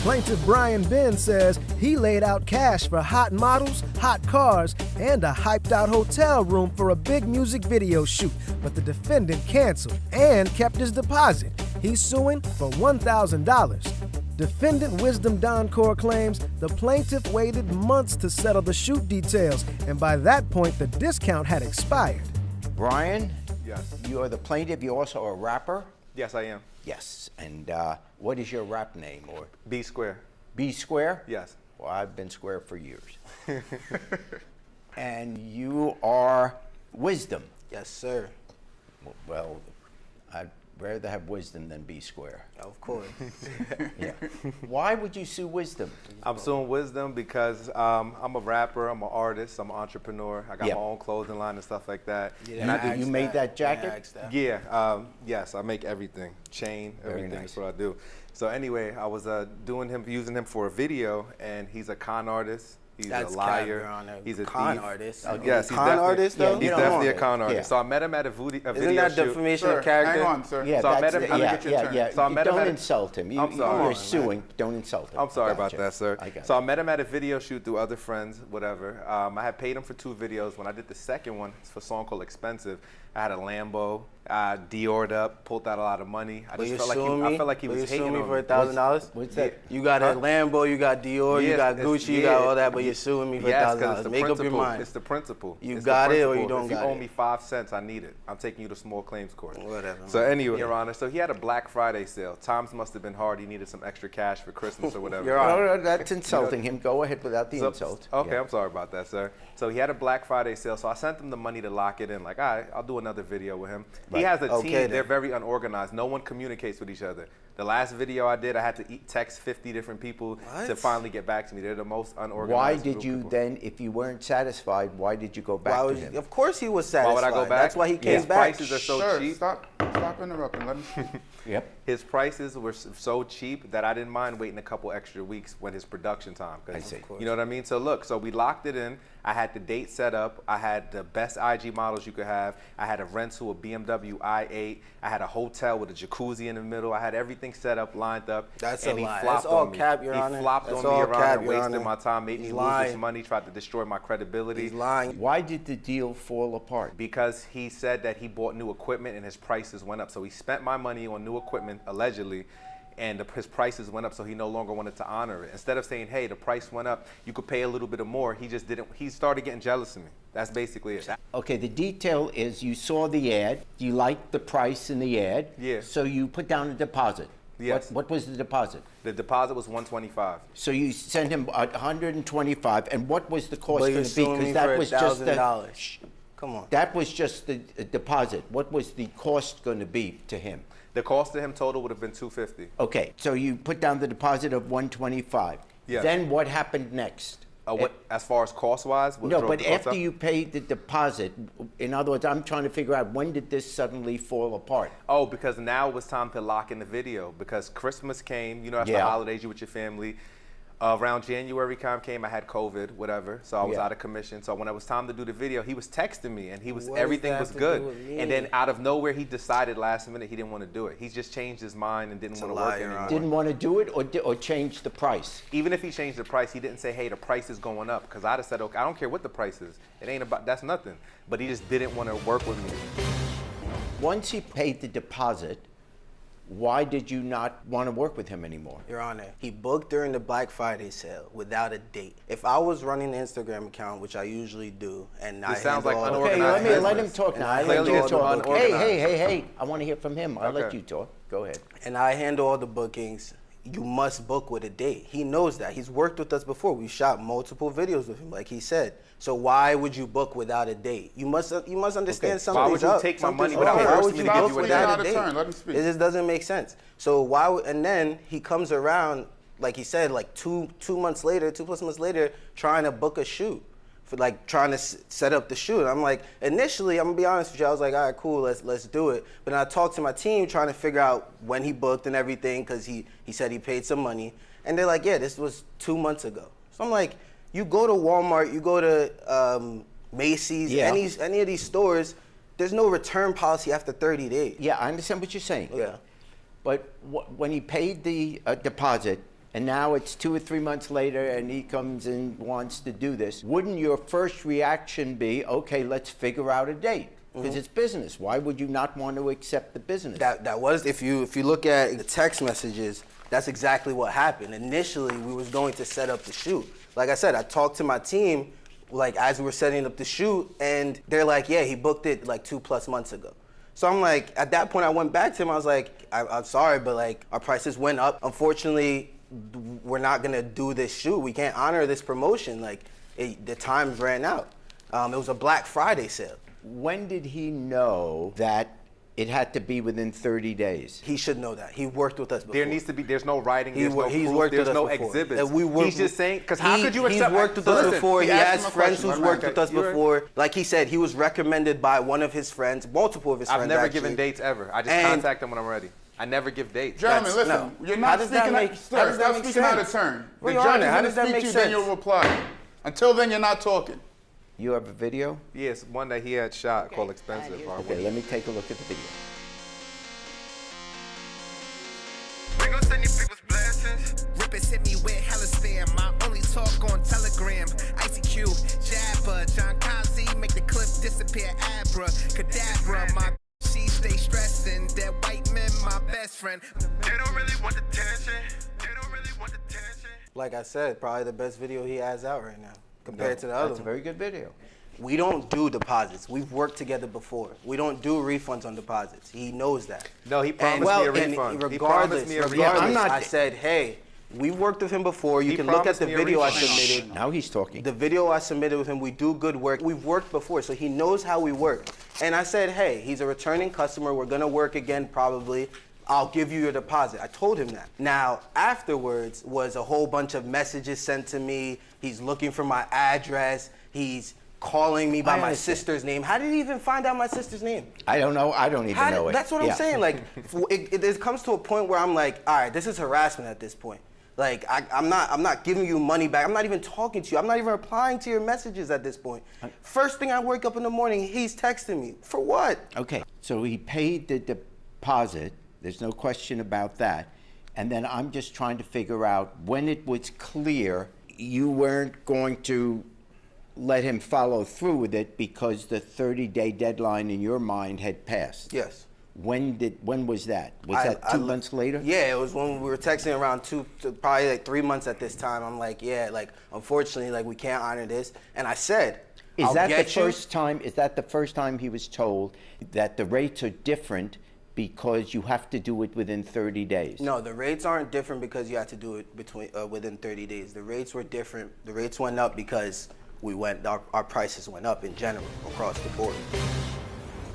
Plaintiff Brian Benn says he laid out cash for hot models, hot cars, and a hyped-out hotel room for a big music video shoot, but the defendant canceled and kept his deposit. He's suing for $1,000. Defendant Wisdom Donkor claims the plaintiff waited months to settle the shoot details, and by that point, the discount had expired. Brian? Yes. You are the plaintiff. You're also a rapper? Yes, I am. Yes. And what is your rap name? Or B Square. B Square? Yes. Well, I've been square for years. And you are Wisdom? Yes, sir. Well, I'd rather have Wisdom than B Square. Of course. Yeah. Why would you sue Wisdom? I'm suing Wisdom because I'm a rapper, I'm an artist, I'm an entrepreneur. I got my own clothing line and stuff like that. Yeah, You made that jacket? Yeah, yes, I make everything. Chain, Very everything nice. is what I do. So anyway, I was using him for a video, and he's a con artist. He's That's a liar. cap, Your Honor. He's a con thief. artist. Yes, he's con definitely, artist though. he's Yeah, definitely a con artist. Yeah. So I met him at a video Isn't that shoot. defamation of character? Hang on, sir. Yeah, So I met him. So I met him Don't at a- insult him. I'm sorry. You're suing. Don't insult him. I'm sorry Gotcha. about that, sir. I got So I it. met him at a video shoot through other friends, whatever. I had paid him for 2 videos. When I did the second one, it's for a song called Expensive. I had a Lambo. I Diored up, pulled out a lot of money. I just felt like he was hating me on for me. $1,000. What's that? You got a Lambo, you got Dior, you Yes, got it's- Gucci, you yeah. got all that, but you're suing me for Yes, because $1,000. it's the Make up your principle. mind. It's the principle. You It's got the it or principle. you don't if got you owe it. me 5 cents, I need it. I'm taking you to small claims court. Whatever. So anyway, Your Honor, so he had a Black Friday sale. Times must have been hard. He needed some extra cash for Christmas or whatever. Your Honor. No, that's insulting him. Go ahead without the So- insult. Okay, Yeah. I'm sorry about that, sir. So he had a Black Friday sale, so I sent him the money to lock it in. Like, all right, I'll do another video with him. He Right. has a Okay, team. then. They're very unorganized. No one communicates with each other. The last video I did, I had to text 50 different people to What? finally get back to me. They're the most unorganized Why group did of you people. then, if you weren't satisfied, why did you go back Why to would him? Of course he was Why satisfied. would I go back? That's why he came His back. prices are so Sir, cheap. stop interrupting. Let him speak. Yep. His prices were so cheap that I didn't mind waiting a couple extra weeks when his production time. 'Cause I see. You know what I mean? So look, so we locked it in. I had the date set up. I had the best IG models you could have. I had a rental, a BMW i8. I had a hotel with a jacuzzi in the middle. I had everything set up, lined up. That's and a he lie. flopped That's all on me. cap, Your Honor. He flopped That's on me, all Your cap, Honor, Your wasted Honor. my time, made me He's lose this lying. money, tried to destroy my credibility. He's lying. Why did the deal fall apart? Because he said that he bought new equipment and his prices went up. So he spent my money on new equipment, allegedly, and his prices went up, so he no longer wanted to honor it. Instead of saying, hey, the price went up, you could pay a little bit more, he just didn't. He started getting jealous of me. That's basically it. Okay, the detail is you saw the ad, you liked the price in the ad, Yeah. so you put down a deposit. Yes. What was the deposit? The deposit was $125. So you sent him $125, and what was the cost But going you're to be? suing me that for was just the $1,000. Come on. that was just the deposit. What was the cost going to be to him? The cost to him total would have been $250. Okay, so you put down the deposit of $125. Yeah. Then what happened next? What, as far as cost-wise? what No, drove but the cost after up? you paid the deposit, in other words, I'm trying to figure out when did this suddenly fall apart? Oh, because now it was time to lock in the video because Christmas came, you know, after the Yeah. holidays, you with your family. Around January came, I had COVID, whatever, so I was Yeah. out of commission. So when it was time to do the video, he was texting me, and he was What does everything that was have to good. do with me? And then out of nowhere, he decided last minute he didn't want to do it. He just changed his mind and didn't It's a want to work lie, Your anymore. Honor. Didn't want to do it or change the price? Even if he changed the price, he didn't say, hey, the price is going up. Because I'd have said, okay, I don't care what the price is. It ain't about, that's nothing. But he just didn't want to work with me. Once he paid the deposit, why did you not want to work with him anymore? Your Honor, he booked during the Black Friday sale without a date. If I was running an Instagram account, which I usually do, and I sounds like handle all- Okay, unorganized let him business. talk And now. I I let clearly you it's talk. unorganized. Hey, I want to hear from him. I'll let Okay. you talk. Go ahead. and I handle all the bookings, you must book with a date. He knows that. He's worked with us before. We've shot multiple videos with him, like he said. So why would you book without a date? You must understand Okay. something's Why would you up. take my money Something's without wrong. forcing Why would me you to give book you a without date? a Out of date? turn. Let him speak. It just doesn't make sense. So why would, and then he comes around, like he said, like two plus months later, trying to book a shoot. For like trying to set up the shoot. I'm like, initially, I'm gonna be honest with you, I was like, all right, cool, let's do it. But then I talked to my team trying to figure out when he booked and everything, because he said he paid some money. And they're like, yeah, this was 2 months ago. So I'm like, you go to Walmart, you go to Macy's, Yeah. any of these stores, there's no return policy after 30 days. Yeah, I understand what you're saying. Yeah. But when he paid the deposit, and now it's 2 or 3 months later and he comes and wants to do this, wouldn't your first reaction be, okay, let's figure out a date? Because it's business. Why would you not want to accept the business? That was, if you look at the text messages, that's exactly what happened. Initially, we was going to set up the shoot. Like I said, I talked to my team, like as we were setting up the shoot, and they're like, yeah, he booked it like 2+ months ago. So I'm like, at that point, I went back to him. I was like, I'm sorry, but like our prices went up. Unfortunately, we're not gonna do this shoot. We can't honor this promotion. Like the times ran out. It was a Black Friday sale. When did he know that it had to be within 30 days? He should know that. He worked with us before. There needs to be, there's no writing, there's no he's proof, worked there's with us no before. exhibits. He's just saying, because how could you accept? He's worked with us before. He has friends who's worked with us You're- before. Like he said, he was recommended by one of his friends, multiple of his friends. I've never actually. given dates ever. I just contact them when I'm ready. I never give dates. Gentlemen, That's- listen. no. You're How not does that speaking make- out, how sir, does that stop make speaking out of sense? turn. The Well, judge Your is Honor, how going to does that speak make to you, then sense? you'll reply. Until then, you're not talking. You have a video? Yes, one that he had shot called Expensive. Okay, let me take a look at the video. Rippers hit me with hella spam. My only talk on Telegram. Icy Cube, Jabba, John Kazi, make the clip disappear. Abra, Cadabra, my she stay stressing. That white men, my best friend. They don't really want attention. They don't really want attention. Like I said, probably the best video he has out right now compared to the other That's a one. very good video. We don't do deposits. We've worked together before. We don't do refunds on deposits. He knows that. No, he promised And- me a and refund. He promised me a refund. I'm not- I said, hey, we worked with him before. You He can look at promised the me a video I refund. submitted. Now he's talking. The video I submitted with him, we do good work. We've worked before, so he knows how we work. And I said, hey, he's a returning customer. We're gonna work again probably. I'll give you your deposit. I told him that. Now, afterwards was a whole bunch of messages sent to me. He's looking for my address. He's calling me by my understand. sister's name. How did he even find out my sister's name? I don't know. I don't even know it. That's what I'm Yeah. saying. Like, it comes to a point where I'm like, all right, this is harassment at this point. Like, I'm not giving you money back. I'm not even talking to you. I'm not even replying to your messages at this point. First thing I wake up in the morning, he's texting me. For what? Okay, so he paid the deposit. There's no question about that. And then I'm just trying to figure out when it was clear you weren't going to let him follow through with it because the 30-day deadline in your mind had passed. Yes. When was that? Was that 2 months later? Yeah, it was when we were texting around probably like 3 months at this time. I'm like, yeah, like, unfortunately, like, we can't honor this. And I said, Is that the first time he was told that the rates are different because you have to do it within 30 days? No, the rates aren't different because you have to do it within 30 days. The rates were different. The rates went up because our prices went up in general across the board.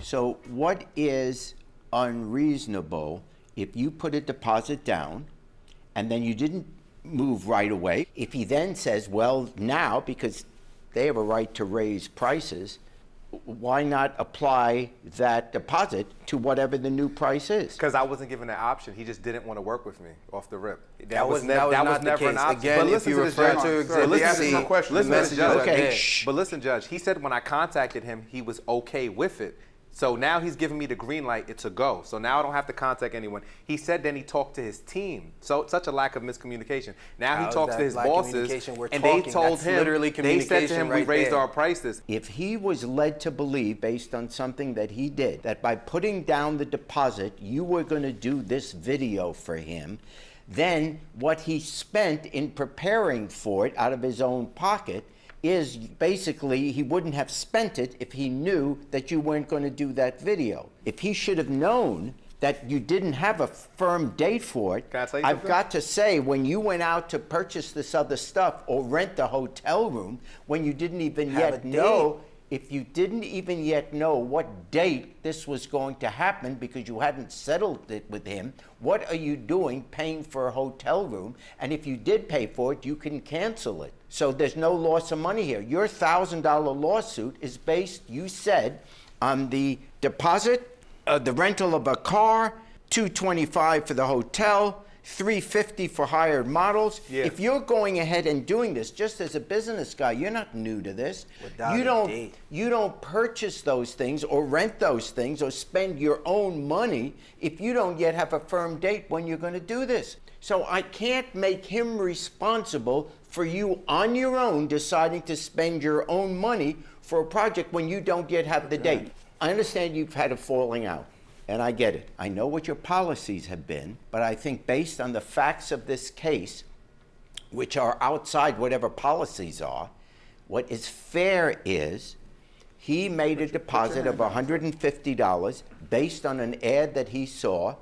So what is unreasonable if you put a deposit down and then you didn't move right away? If he then says, well, now, because they have a right to raise prices, why not apply that deposit to whatever the new price is? Because I wasn't given that option. He just didn't want to work with me off the rip. That was never not the an case. option. Again, But if listen you to refer this, to Judge. Exhibit Listen to C, this, no question. Listen to this, messages Judge. are Okay, there. shh. But listen, Judge, he said when I contacted him, he was okay with it. So now he's giving me the green light, it's a go. So now I don't have to contact anyone. He said then he talked to his team. So such a lack of miscommunication. Now How he is talks that to his lack of bosses, communication? We're and they talking. told That's him, literally they said to communication him, we right raised there. our prices. If he was led to believe, based on something that he did, that by putting down the deposit, you were going to do this video for him, then what he spent in preparing for it out of his own pocket is basically he wouldn't have spent it if he knew that you weren't going to do that video. If he should have known that you didn't have a firm date for it, Can I tell you I've something? got to say, when you went out to purchase this other stuff or rent the hotel room, when you didn't even Have yet a know, if you didn't even yet know what date this was going to happen because you hadn't settled it with him, what are you doing paying for a hotel room? And if you did pay for it, you can cancel it. So there's no loss of money here. Your $1,000 lawsuit is based, you said, on the deposit, the rental of a car, $225 for the hotel, $350 for hired models. Yeah. If you're going ahead and doing this, just as a business guy, you're not new to this. Without a date. You don't purchase those things or rent those things or spend your own money if you don't yet have a firm date when you're going to do this. So I can't make him responsible for you on your own deciding to spend your own money for a project when you don't yet have the date. I understand you've had a falling out, and I get it. I know what your policies have been, but I think based on the facts of this case, which are outside whatever policies are, what is fair is he made a deposit of $150 based on an ad that he saw,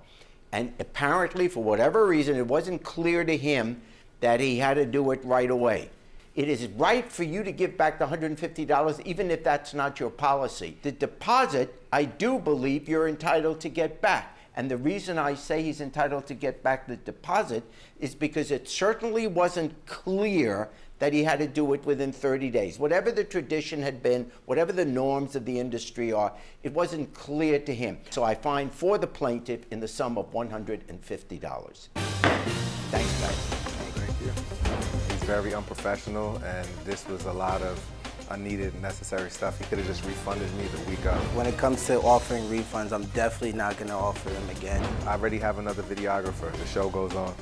and apparently, for whatever reason, it wasn't clear to him that he had to do it right away. It is right for you to give back the $150, even if that's not your policy. The deposit, I do believe you're entitled to get back. And the reason I say he's entitled to get back the deposit is because it certainly wasn't clear that he had to do it within 30 days. Whatever the tradition had been, whatever the norms of the industry are, it wasn't clear to him. So I fine for the plaintiff in the sum of $150. Thanks, guys. Thank you. He's very unprofessional, and this was a lot of unneeded, necessary stuff. He could have just refunded me the week of. When it comes to offering refunds, I'm definitely not gonna offer them again. I already have another videographer. The show goes on.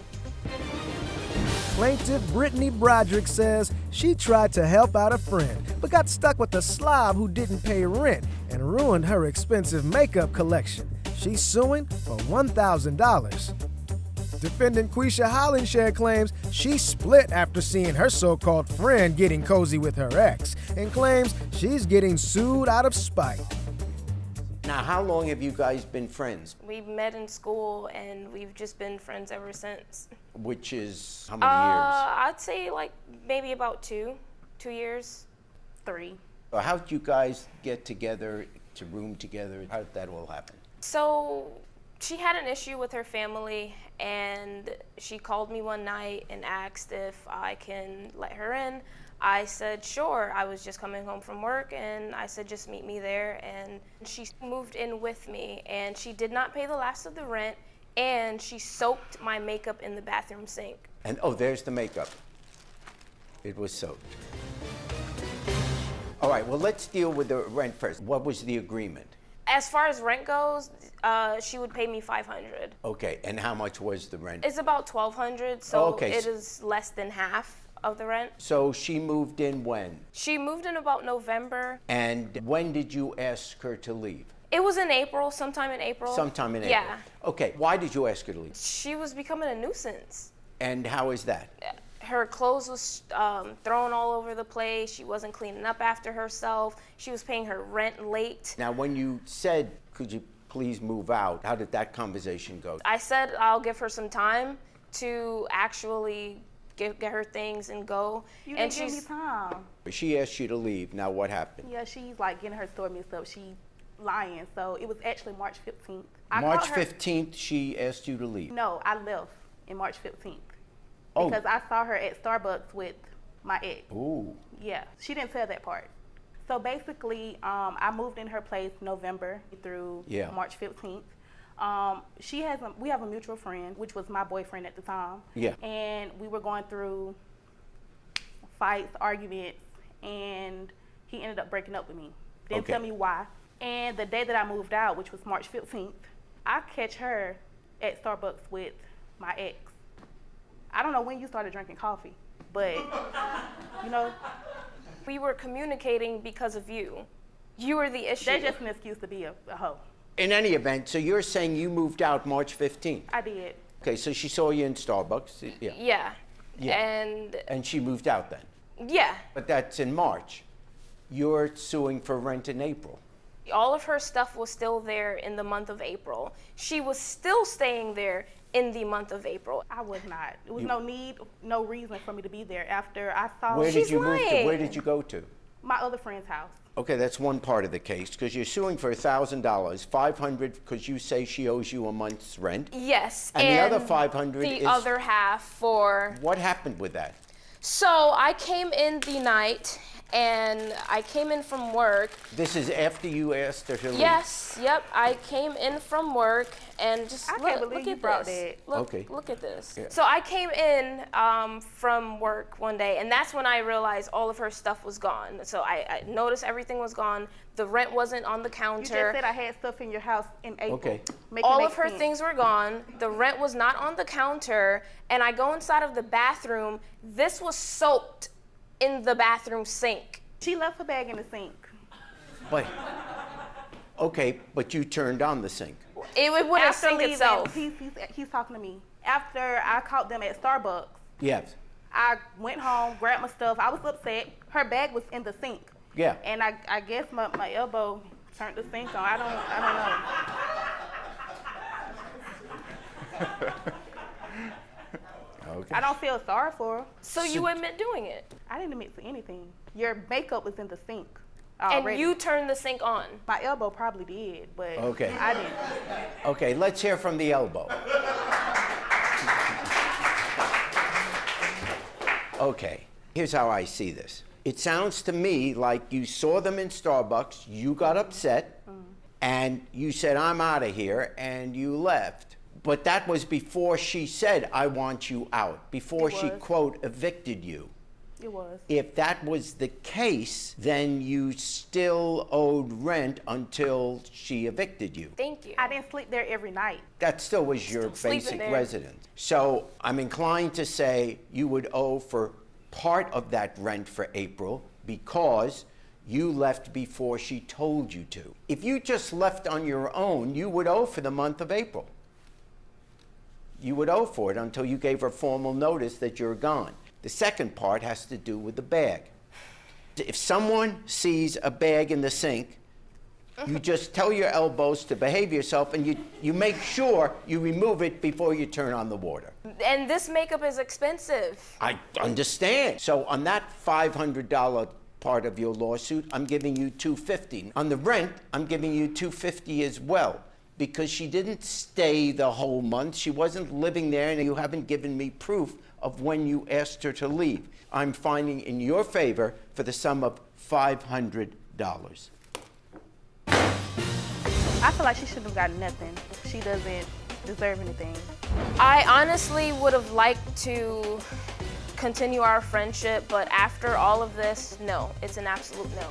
Plaintiff Brittany Broderick says she tried to help out a friend, but got stuck with a slob who didn't pay rent and ruined her expensive makeup collection. She's suing for $1,000. Defendant Quisha Hollingshed claims she split after seeing her so-called friend getting cozy with her ex, and claims she's getting sued out of spite. Now, how long have you guys been friends? We met in school, and we've just been friends ever since. Which is how many years? I'd say like maybe about 2 years, 3. How did you guys get together, to room together? How did that all happen? So she had an issue with her family, and she called me one night and asked if I can let her in. I said, sure. I was just coming home from work, and I said, just meet me there. And she moved in with me, and she did not pay the last of the rent, and she soaked my makeup in the bathroom sink. And oh, there's the makeup. It was soaked. All right, well, let's deal with the rent first. What was the agreement? As far as rent goes, she would pay me $500. Okay, and how much was the rent? It's about $1,200, so okay. It is less than half of the rent. So she moved in when? She moved in about November. And when did you ask her to leave? It was in April, sometime in April. Sometime in April. Yeah. Okay, why did you ask her to leave? She was becoming a nuisance. And how is that? Her clothes was thrown all over the place. She wasn't cleaning up after herself. She was paying her rent late. Now, when you said, could you please move out, how did that conversation go? I said I'll give her some time to actually get her things and go. You and didn't give me time. She asked you to leave. Now, what happened? Yeah, she's like getting her story mixed up. She lying. So it was actually March 15th. March 15th, she asked you to leave? No, I left in March 15th. Oh. Because I saw her at Starbucks with my ex. Ooh. Yeah, she didn't tell that part. So basically, I moved in her place November through March 15th. We have a mutual friend, which was my boyfriend at the time. Yeah. And we were going through fights, arguments, and he ended up breaking up with me. Didn't tell me why. And the day that I moved out, which was March 15th, I catch her at Starbucks with my ex. I don't know when you started drinking coffee, but you know. We were communicating because of you. You were the issue. That's just an excuse to be a hoe. In any event, so you're saying you moved out March 15th? I did. Okay, so she saw you in Starbucks? Yeah. And she moved out then? Yeah. But that's in March. You're suing for rent in April. All of her stuff was still there in the month of April. She was still staying there in the month of April. I was not. There was no need, no reason for me to be there after I saw. Where did you move to? Where lying. did you go to? My other friend's house. Okay, that's one part of the case, because you're suing for $1,000, $500 because you say she owes you a month's rent. Yes. And the other $500 the is other half for. What happened with that? So I came in the night, and I came in from work. This is after you asked her to leave? Yes, yep. I came in from work and just I look, can't believe look you at brought this. that. Look, Okay. look at this. Yeah. So I came in from work one day, and that's when I realized all of her stuff was gone. So I noticed everything was gone. The rent wasn't on the You counter. just said I had stuff in your house in April. Okay. Make it All make of her sense. things were gone. The rent was not on the counter, and I go inside of the bathroom. This was soaked in the bathroom sink. She left her bag in the sink. But, okay, but you turned on the sink. It wouldn't After sink leaving, itself. he's talking to me. After I caught them at Starbucks, Yes. I went home, grabbed my stuff. I was upset. Her bag was in the sink. Yeah. And I guess my elbow turned the sink on. I don't know. Okay. I don't feel sorry for her. So you admit doing it. I didn't admit to anything. Your makeup was in the sink And already. you turned the sink on. My elbow probably did, but Okay. I didn't. Okay, let's hear from the elbow. Okay, here's how I see this. It sounds to me like you saw them in Starbucks, you got upset, and you said, I'm out of here, and you left. But that was before she said, I want you out, before It she, was. quote, evicted you. It was. If that was the case, then you still owed rent until she evicted you. Thank you. I didn't sleep there every night. That still was your Still sleeping basic there. residence. So I'm inclined to say you would owe for part of that rent for April because you left before she told you to. If you just left on your own, you would owe for the month of April. You would owe for it until you gave her formal notice that you're gone. The second part has to do with the bag. If someone sees a bag in the sink, you just tell your elbows to behave yourself and you make sure you remove it before you turn on the water. And this makeup is expensive. I understand. So on that $500 part of your lawsuit, I'm giving you $250. On the rent, I'm giving you $250 as well because she didn't stay the whole month. She wasn't living there and you haven't given me proof of when you asked her to leave. I'm finding in your favor for the sum of $500. I feel like she shouldn't have gotten nothing. She doesn't deserve anything. I honestly would have liked to continue our friendship, but after all of this, no, it's an absolute no.